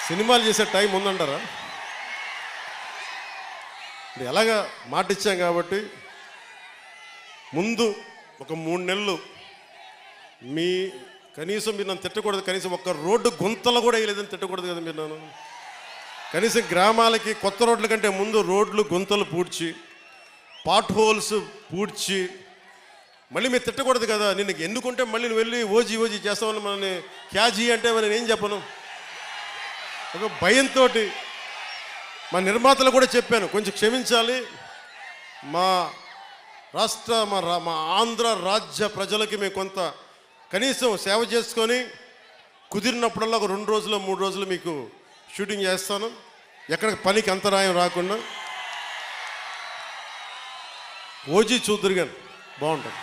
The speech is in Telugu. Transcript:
సినిమాలు చేసే టైం ఉందంటారా? ఎలాగా మాట ఇచ్చాం కాబట్టి ముందు ఒక 3 నెలలు మీ కనీసం మీరు నన్ను తిట్టకూడదు, కనీసం ఒక్క రోడ్డు గుంతలు కూడా వేయలేదని తిట్టకూడదు కదా మీరు నన్ను. కనీసం గ్రామాలకి కొత్త రోడ్ల కంటే ముందు రోడ్లు గుంతలు పూడ్చి, పాట్ హోల్స్ పూడ్చి, మళ్ళీ మీరు తిట్టకూడదు కదా. నిన్ను ఎన్నుకుంటే మళ్ళీ నువ్వు వెళ్ళి ఓజీ చేస్తామని మనని క్యాజీ అంటే మనం ఏం చెప్పను. ఒక భయంతో మా నిర్మాతలు కూడా చెప్పాను, కొంచెం క్షమించాలి, మా రాష్ట్ర మా ఆంధ్ర రాజ్య ప్రజలకి మేము కొంత కనీసం సేవ చేసుకొని కుదిరినప్పుడల్లా ఒక 2 రోజులు 3 రోజులు మీకు షూటింగ్ చేస్తాను, ఎక్కడ పనికి అంతరాయం రాకుండా. ఓజీ చూద్దరు కానీ బాగుంటుంది.